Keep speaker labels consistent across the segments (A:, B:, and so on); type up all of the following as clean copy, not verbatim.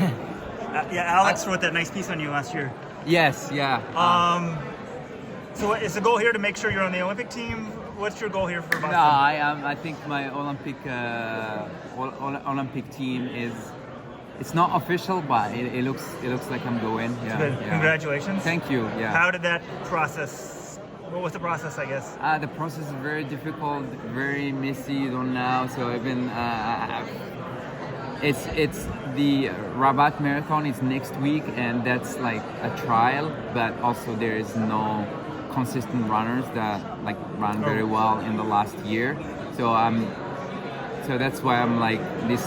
A: Yeah, Alex wrote that nice piece on you last year.
B: Yes, yeah.
A: So is the goal here to make sure you're on the Olympic team? What's your goal here for Boston?
B: No, I am. I think my Olympic team is. It's not official, but it looks like I'm going. Yeah,
A: Good.
B: yeah.
A: Congratulations.
B: Thank you. Yeah.
A: How did that process? What was the process, I guess?
B: The process is very difficult, very messy. You don't know. So even it's the Rabat Marathon is next week, and that's like a trial. But also there is no consistent runners that like run very well in the last year. So that's why I'm like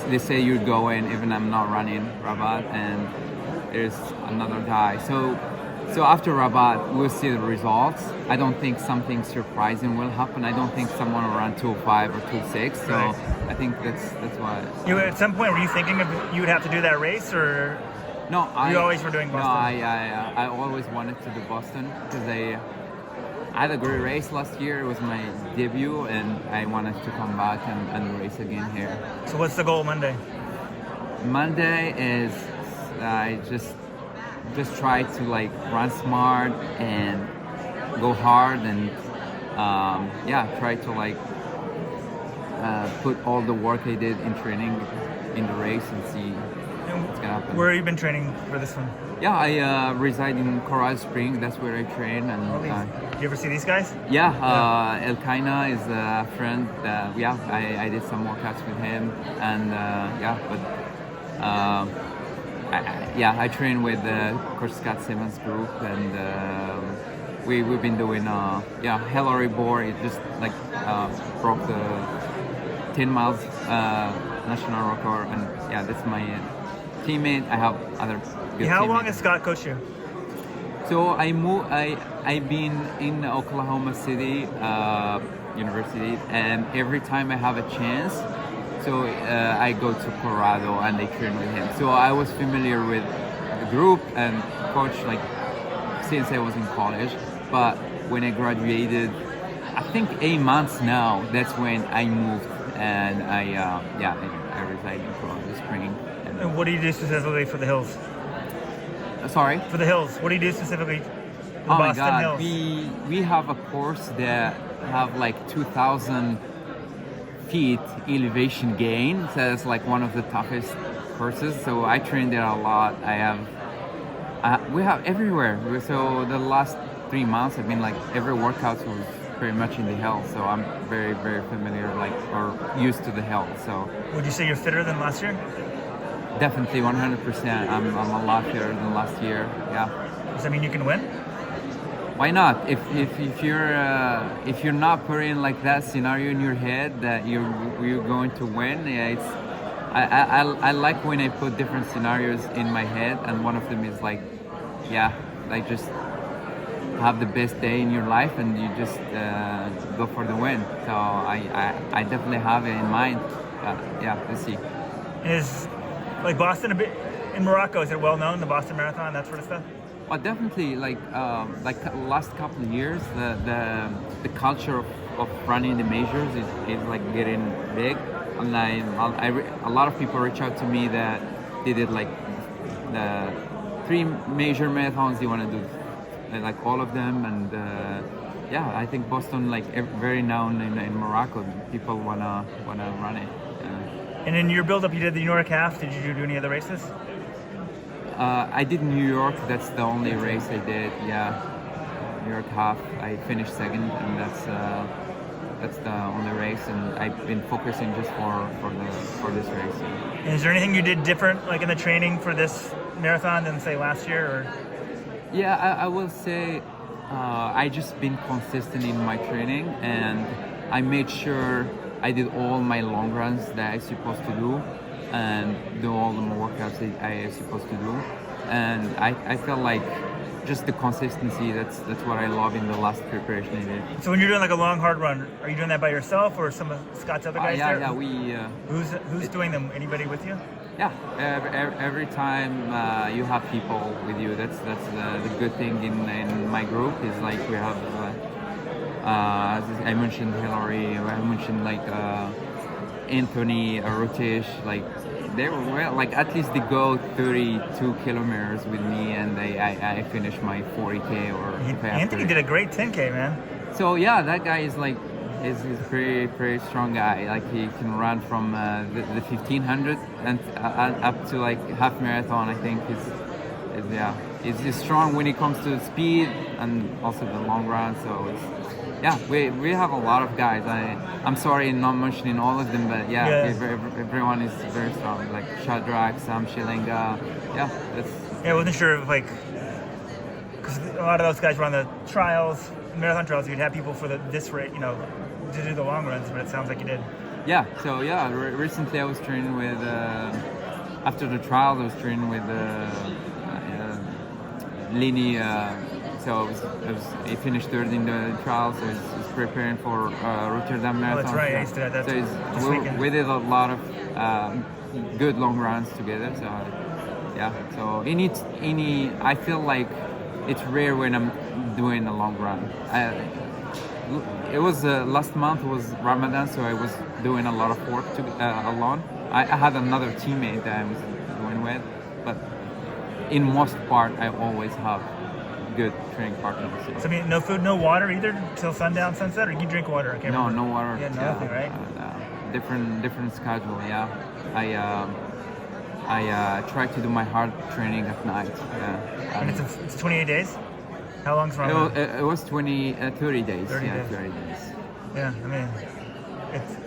B: they say you're going, even I'm not running Rabat, and there's another guy. So after Rabat, we'll see the results. I don't think something surprising will happen. I don't think someone will run 2:05 or 2:06. So
A: Right.
B: I think that's why.
A: You at some point were you thinking of you would have to do that race, or
B: No,
A: you always were doing Boston?
B: No, I always wanted to do Boston because I had a great race last year. It was my debut, and I wanted to come back and race again here.
A: So what's the goal Monday?
B: Monday is I just try to like run smart and go hard and try to like put all the work I did in training in the race and see what's gonna happen.
A: Where have you been training for this one?
B: Yeah, I reside in Coral Springs. That's where I train. And
A: Did you ever see these guys?
B: El Kaina is a friend. I did some workouts with him, and I train with Coach Scott Simmons group, and we've been doing Hillary Board. It just like broke the 10 miles national record, and that's my teammate. I have other good
A: How long
B: teammates.
A: has Scott coached you?
B: So I've been in Oklahoma City University, and every time I have a chance, so I go to Colorado and I train with him. So I was familiar with the group and coach like since I was in college. But when I graduated, I think 8 months now, that's when I moved, and I reside in Colorado Springs.
A: And what do you do specifically for the hills?
B: Sorry?
A: For the hills, what do you do specifically for the
B: Oh my
A: Boston
B: God,
A: Hills?
B: we have a course that have like 2,000 feet elevation gain. So it's like one of the toughest courses. So I train there a lot. We have everywhere. So the last 3 months, I've been like every workout was pretty much in the hill. So I'm very, very familiar, or used to the hill. So
A: Would you say you're fitter than last year?
B: definitely 100%. I'm a lot fitter than last year. Yeah.
A: Does that mean you can win?
B: Why not? If you're not putting like that scenario in your head that you're going to win, I like when I put different scenarios in my head, and one of them is like just have the best day in your life, and you just go for the win. So I definitely have it in mind. But let's see.
A: Is like Boston a bit in Morocco? Is it well known, the Boston Marathon, that sort of stuff?
B: Well, definitely, like last couple of years, the culture of running the majors is like getting big, and a lot of people reach out to me that they did like the 3 major marathons. They want to do like all of them, and I think Boston like very known in Morocco. People wanna run it.
A: And in your build-up, you did the New York half. Did you do any other races?
B: I did New York. That's the only race I did. Yeah, New York half. I finished second, and that's the only race. And I've been focusing just for this race.
A: And is there anything you did different, like in the training for this marathon than say last year? Or
B: Yeah, I will say I just been consistent in my training, and I made sure I did all my long runs that I supposed to do, and do all the workouts that I am supposed to do. And I felt like just the consistency, that's what I love in the last preparation I did.
A: so when you're doing like a long hard run, are you doing that by yourself or some of Scott's other guys there? Who's doing them? Anybody with you?
B: Yeah, every time you have people with you, that's the good thing in my group is like we have, as I mentioned Hillary, I mentioned like Anthony, Rutish, like they were well, like at least they go 32 kilometers with me, and I finished my 40K or
A: Anthony did a great 10K, man.
B: So yeah, that guy is like is very strong guy. Like he can run from the 1500 and up to like half marathon. I think is strong when it comes to speed and also the long run. So we have a lot of guys. I'm sorry not mentioning all of them, but everyone is very strong. Like Shadrach, Sam Shilenga. I
A: wasn't sure if because a lot of those guys run the trials, marathon trials. You'd have people for this rate, to do the long runs, but it sounds like you did.
B: Yeah. So recently I was training with after the trials. I was training with Lini. So he finished third in the trials. So he's preparing for Rotterdam Marathon.
A: Oh, that's right. I used to do that.
B: So we did a lot of good long runs together. So So I feel like it's rare when I'm doing a long run. It was last month was Ramadan, so I was doing a lot of work alone. I had another teammate that I was doing with, but in most part, I always have good training partners.
A: So I mean, no food, no water either till sundown, sunset, or you drink water? I can't remember.
B: No water.
A: Yeah, nothing, right?
B: Different schedule. Yeah, I try to do my hard training at night.
A: And it's 28 days. How long's Ramadan?
B: It was 30 days.
A: 30 days.
B: 30 days.
A: Yeah, I mean, it's.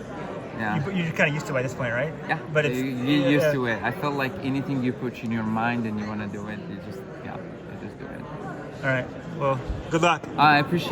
B: Yeah.
A: You're kind of used to it by this point, right?
B: Yeah.
A: But it's
B: you get used to it. I felt like anything you put in your mind and you want to do it, you just do it.
A: All right. Well, good luck.
B: I appreciate.